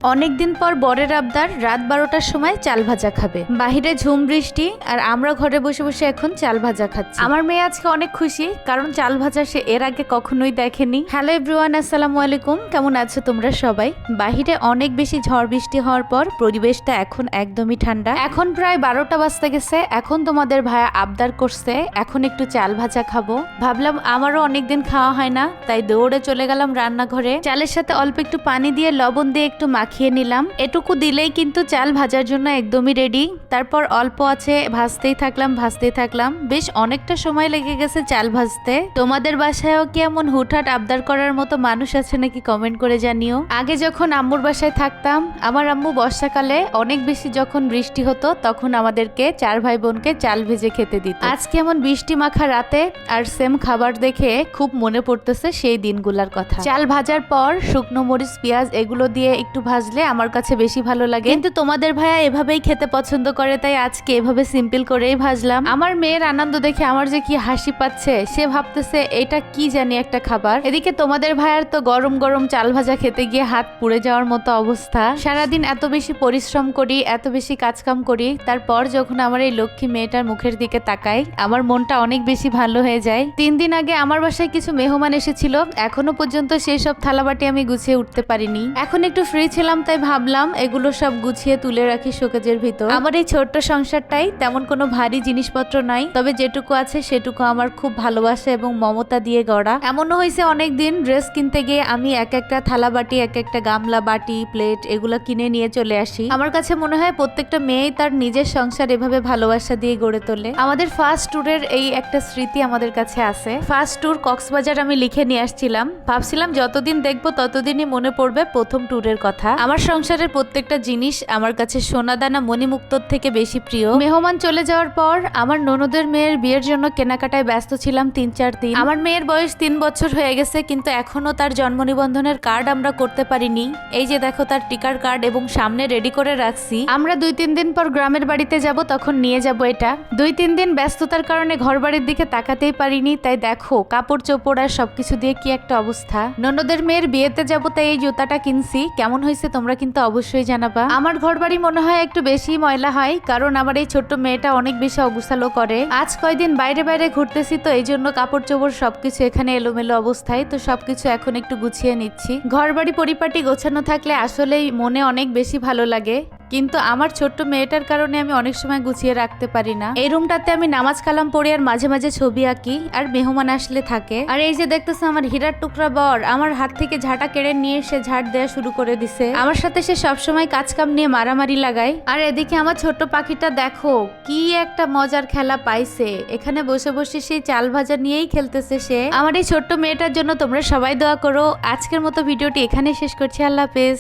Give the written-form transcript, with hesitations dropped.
অনেকদিন পর বরের আবদার রাত 12টার সময় চাল ভাজা খাবে। বাহিরে ঝুম বৃষ্টি আর আমরা ঘরে বসে বসে এখন চাল ভাজা খাচ্ছি। আমার মেয়ে আজকে অনেক খুশি, কারণ চাল ভাজা সে এর আগে কখনোই দেখেনি। হ্যালো এভরিওয়ান, আসসালামু আলাইকুম, কেমন আছো তোমরা সবাই? বাহিরে অনেক বেশি ঝড় বৃষ্টি হওয়ার পর পরিবেশটা এখন একদমই ঠান্ডা। এখন প্রায় 12টা বাজতে গেছে। এখন তোমাদের ভাইয়া আবদার করছে এখন একটু চাল ভাজা খাবো। ভাবলাম আমারও অনেকদিন খাওয়া হয় না, তাই দৌড়ে চলে গেলাম রান্নাঘরে। চালের সাথে অল্প একটু পানি দিয়ে লবণ দিয়ে একটু মাখিয়ে নিলাম। এটুকু দিলেই কিন্তু চাল ভাজার জন্য একদমই রেডি। তারপর অল্প আছে ভাজতেই থাকলাম। বেশ অনেকটা সময় লেগে গেছে চাল ভাজতে। তোমাদের বাসায়ও কি এমন হুটহাট আবদার করার মতো মানুষ আছে নাকি কমেন্ট করে জানিও। আগে যখন আম্মুর বাসায় থাকতাম, আমার আম্মু বর্ষাকালে অনেক বেশি যখন বৃষ্টি হতো তখন আমাদেরকে 4 ভাই বোনকে চাল ভেজে খেতে দিত। আজকে এমন বৃষ্টি মাখা রাতে আর সেম খাবার দেখে খুব মনে পড়তেছে সেই দিনগুলোর কথা। চাল ভাজার পর শুকনো মরিচ পেঁয়াজ এগুলো দিয়ে একটু ভাজলে আমার কাছে বেশি ভালো লাগে, কিন্তু তোমাদের ভাইয়া এভাবেই খেতে পছন্দ করে, তাই আজকে এভাবে সিম্পল করেই ভাজলাম। আমার মেয়ের আনন্দ দেখে আমার যে কি হাসি পাচ্ছে, সে ভাবতেছে এটা কি জানি একটা খাবার। এদিকে তোমাদের ভাইয়ার তো গরম গরম চাল ভাজা খেতে গিয়ে হাত পুড়ে যাওয়ার মতো অবস্থা। সারাদিন এত বেশি পরিশ্রম করি, এত বেশি কাজকাম করি, তারপর যখন আমার এই লক্ষ্মী মেয়েটার মুখের দিকে তাকাই আমার মনটা অনেক বেশি ভালো হয়ে যায়। 3 দিন আগে আমার বাসায় কিছু মেহমান এসেছিল, এখনো পর্যন্ত সেই সব থালাবাটি আমি গুছিয়ে উঠতে পারিনি। এখন একটু ফ্রি ছিলাম, তাই ভাবলাম এগুলো সব গুছিয়ে তুলে রাখি শোকেজের ভিতর। আমার এই ছোট্ট সংসারটাই তেমন কোনো ভারী জিনিসপত্র নাই, তবে যেটুকু আছে সেটুকু আমার খুব ভালোবাসা এবং মমতা দিয়ে গড়া। এমনও হয়েছে অনেকদিন ড্রেস কিনতে গিয়ে আমি এক একটা থালাবাটি, এক একটা গামলা, বাটি, প্লেট এগুলো কিনে নিয়ে চলে আসি। আমার কাছে মনে হয় প্রত্যেকটা মেয়েই তার নিজের সংসার এভাবে ভালোবাসা দিয়ে গড়ে তোলে। আমাদের ফার্স্ট ট্যুরের এই একটা স্মৃতি আমাদের কাছে আছে। ফার্স্ট ট্যুর কক্সবাজার আমি লিখে নিয়ে আসছিলাম, ভাবছিলাম যতদিন দেখবো ততদিনই মনে পড়বে প্রথম ট্যুরের কথা। আমার সংসারের প্রত্যেকটা জিনিস আমার কাছে সোনাদানা মণিমুক্তর থেকে বেশি প্রিয়। মেহমান চলে যাওয়ার পর আমার ননদের মেয়ের বিয়ের জন্য কেনাকাটায় ব্যস্ত ছিলাম 3-4 দিন। আমার মেয়ের বয়স 3 বছর হয়ে গেছে, কিন্তু এখনো তার জন্ম নিবন্ধনের কার্ড আমরা করতে পারিনি। এই যে দেখো তার টিকার কার্ড এবং সামনে রেডি করে রাখছি। আমরা 2-3 দিন পর গ্রামের বাড়িতে যাব, তখন নিয়ে যাব এটা। 2-3 দিন ব্যস্ততার কারণে ঘর বাড়ির দিকে তাকাতেই পারিনি, তাই দেখো কাপড় চোপড় আর সবকিছু দিয়ে কি একটা অবস্থা। ননদের মেয়ের বিয়েতে যাব, তাই এই জুতাটা কিনছি। কেমন হয়েছে তোমরা কিন্তু অবশ্যই জানাবা। আমার ঘর বাড়ি মনে হয় একটু বেশি ময়লা হয়, কারণ আমার এই ছোট্ট মেয়েটা অনেক বেশি অগুছালো করে। আজ কয়দিন বাইরে ঘুরতেছি, তো এই জন্য কাপড় চোপড় সবকিছু এখানে এলোমেলো অবস্থায়, তো সবকিছু এখন একটু গুছিয়ে নিচ্ছি। ঘর বাড়ি পরিপাটি গোছানো থাকলে আসলেই মনে অনেক বেশি ভালো লাগে, কিন্তু আমার ছোট্ট মেয়েটার কারণে আমি অনেক সময় গুছিয়ে রাখতে পারি না। এই রুমটাতে আমি নামাজ কালাম পড়ি আর মাঝে মাঝে ছবি আঁকি, আর মেহমান আসলে থাকে। আর এই যে দেখতেছে আমার হীরার টুকরা বর আমার হাত থেকে ঝাঁটা কেড়ে নিয়ে সে ঝাড় দেওয়া শুরু করে দিছে। আমার সাথে সে সবসময় কাজ কাম নিয়ে মারামারি লাগায়। আর এদিকে আমার ছোট্ট পাখিটা দেখো কি একটা মজার খেলা পাইছে, এখানে বসে বসে সেই চাল ভাজা নিয়েই খেলতেছে সে। আমার এই ছোট্ট মেয়েটার জন্য তোমরা সবাই দোয়া করো। আজকের মতো ভিডিওটি এখানে শেষ করছি। আল্লাহ হাফেজ।